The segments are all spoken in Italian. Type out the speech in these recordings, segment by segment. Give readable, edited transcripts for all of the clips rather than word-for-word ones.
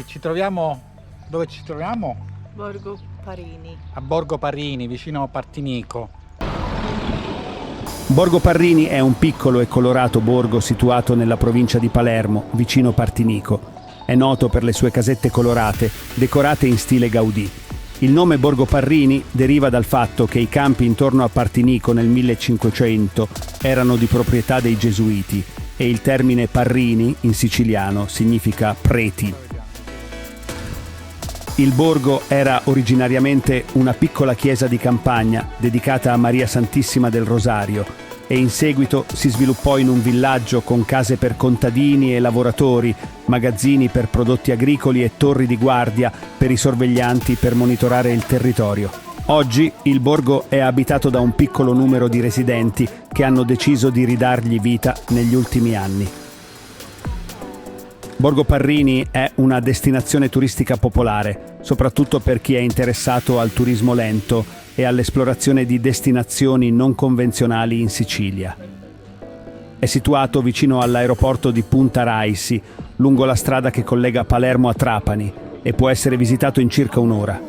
Ci troviamo, dove ci troviamo? Borgo Parini. A Borgo Parrini, vicino a Partinico. Borgo Parrini è un piccolo e colorato borgo situato nella provincia di Palermo, vicino Partinico. È noto per le sue casette colorate, decorate in stile Gaudì. Il nome Borgo Parrini deriva dal fatto che i campi intorno a Partinico nel 1500 erano di proprietà dei Gesuiti e il termine Parrini, in siciliano, significa preti. Il borgo era originariamente una piccola chiesa di campagna dedicata a Maria Santissima del Rosario e in seguito si sviluppò in un villaggio con case per contadini e lavoratori, magazzini per prodotti agricoli e torri di guardia per i sorveglianti per monitorare il territorio. Oggi il borgo è abitato da un piccolo numero di residenti che hanno deciso di ridargli vita negli ultimi anni. Borgo Parrini è una destinazione turistica popolare, soprattutto per chi è interessato al turismo lento e all'esplorazione di destinazioni non convenzionali in Sicilia. È situato vicino all'aeroporto di Punta Raisi, lungo la strada che collega Palermo a Trapani, e può essere visitato in circa un'ora.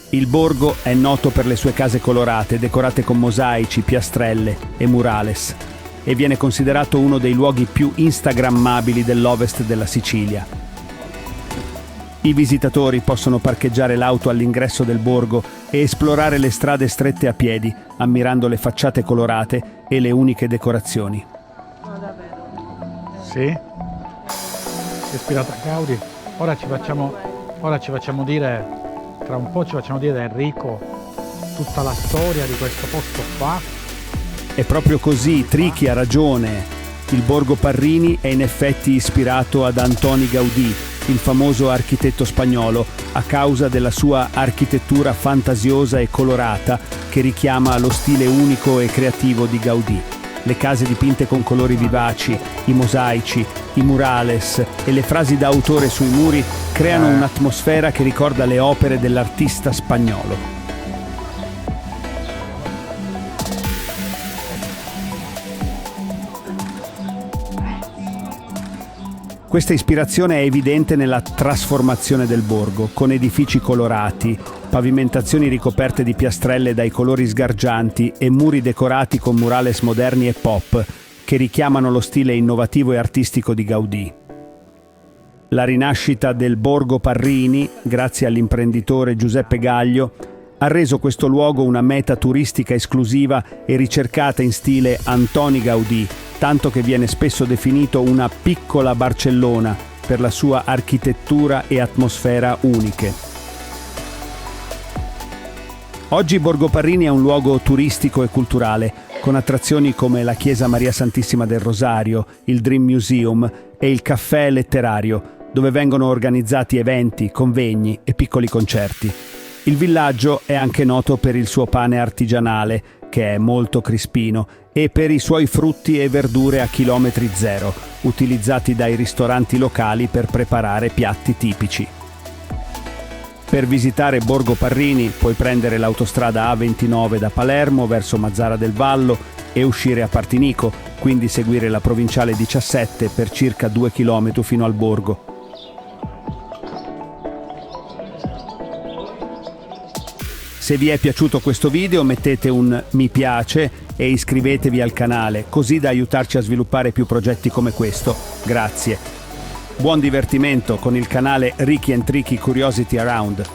Il borgo è noto per le sue case colorate, decorate con mosaici, piastrelle e murales, e viene considerato uno dei luoghi più instagrammabili dell'ovest della Sicilia. I visitatori possono parcheggiare l'auto all'ingresso del borgo e esplorare le strade strette a piedi, ammirando le facciate colorate e le uniche decorazioni. No, davvero. Sì? Ispirata a Gaudì. Ora ci facciamo dire, tra un po' ci facciamo dire da Enrico tutta la storia di questo posto qua. È proprio così, Trichi ha ragione. Il Borgo Parrini è in effetti ispirato ad Antoni Gaudì, il famoso architetto spagnolo, a causa della sua architettura fantasiosa e colorata che richiama lo stile unico e creativo di Gaudì. Le case dipinte con colori vivaci, i mosaici, i murales e le frasi d'autore sui muri creano un'atmosfera che ricorda le opere dell'artista spagnolo. Questa ispirazione è evidente nella trasformazione del borgo, con edifici colorati, pavimentazioni ricoperte di piastrelle dai colori sgargianti e muri decorati con murales moderni e pop che richiamano lo stile innovativo e artistico di Gaudì. La rinascita del Borgo Parrini, grazie all'imprenditore Giuseppe Gaglio, ha reso questo luogo una meta turistica esclusiva e ricercata in stile Antoni Gaudì, tanto che viene spesso definito una piccola Barcellona per la sua architettura e atmosfera uniche. Oggi Borgo Parrini è un luogo turistico e culturale, con attrazioni come la Chiesa Maria Santissima del Rosario, il Dream Museum e il Caffè Letterario, dove vengono organizzati eventi, convegni e piccoli concerti. Il villaggio è anche noto per il suo pane artigianale, che è molto crispino, e per i suoi frutti e verdure a chilometri zero, utilizzati dai ristoranti locali per preparare piatti tipici. Per visitare Borgo Parrini puoi prendere l'autostrada A29 da Palermo verso Mazara del Vallo e uscire a Partinico, quindi seguire la provinciale 17 per circa 2 km fino al borgo. Se vi è piaciuto questo video mettete un mi piace e iscrivetevi al canale, così da aiutarci a sviluppare più progetti come questo. Grazie. Buon divertimento con il canale Ricky and Tricky Curiosity Around.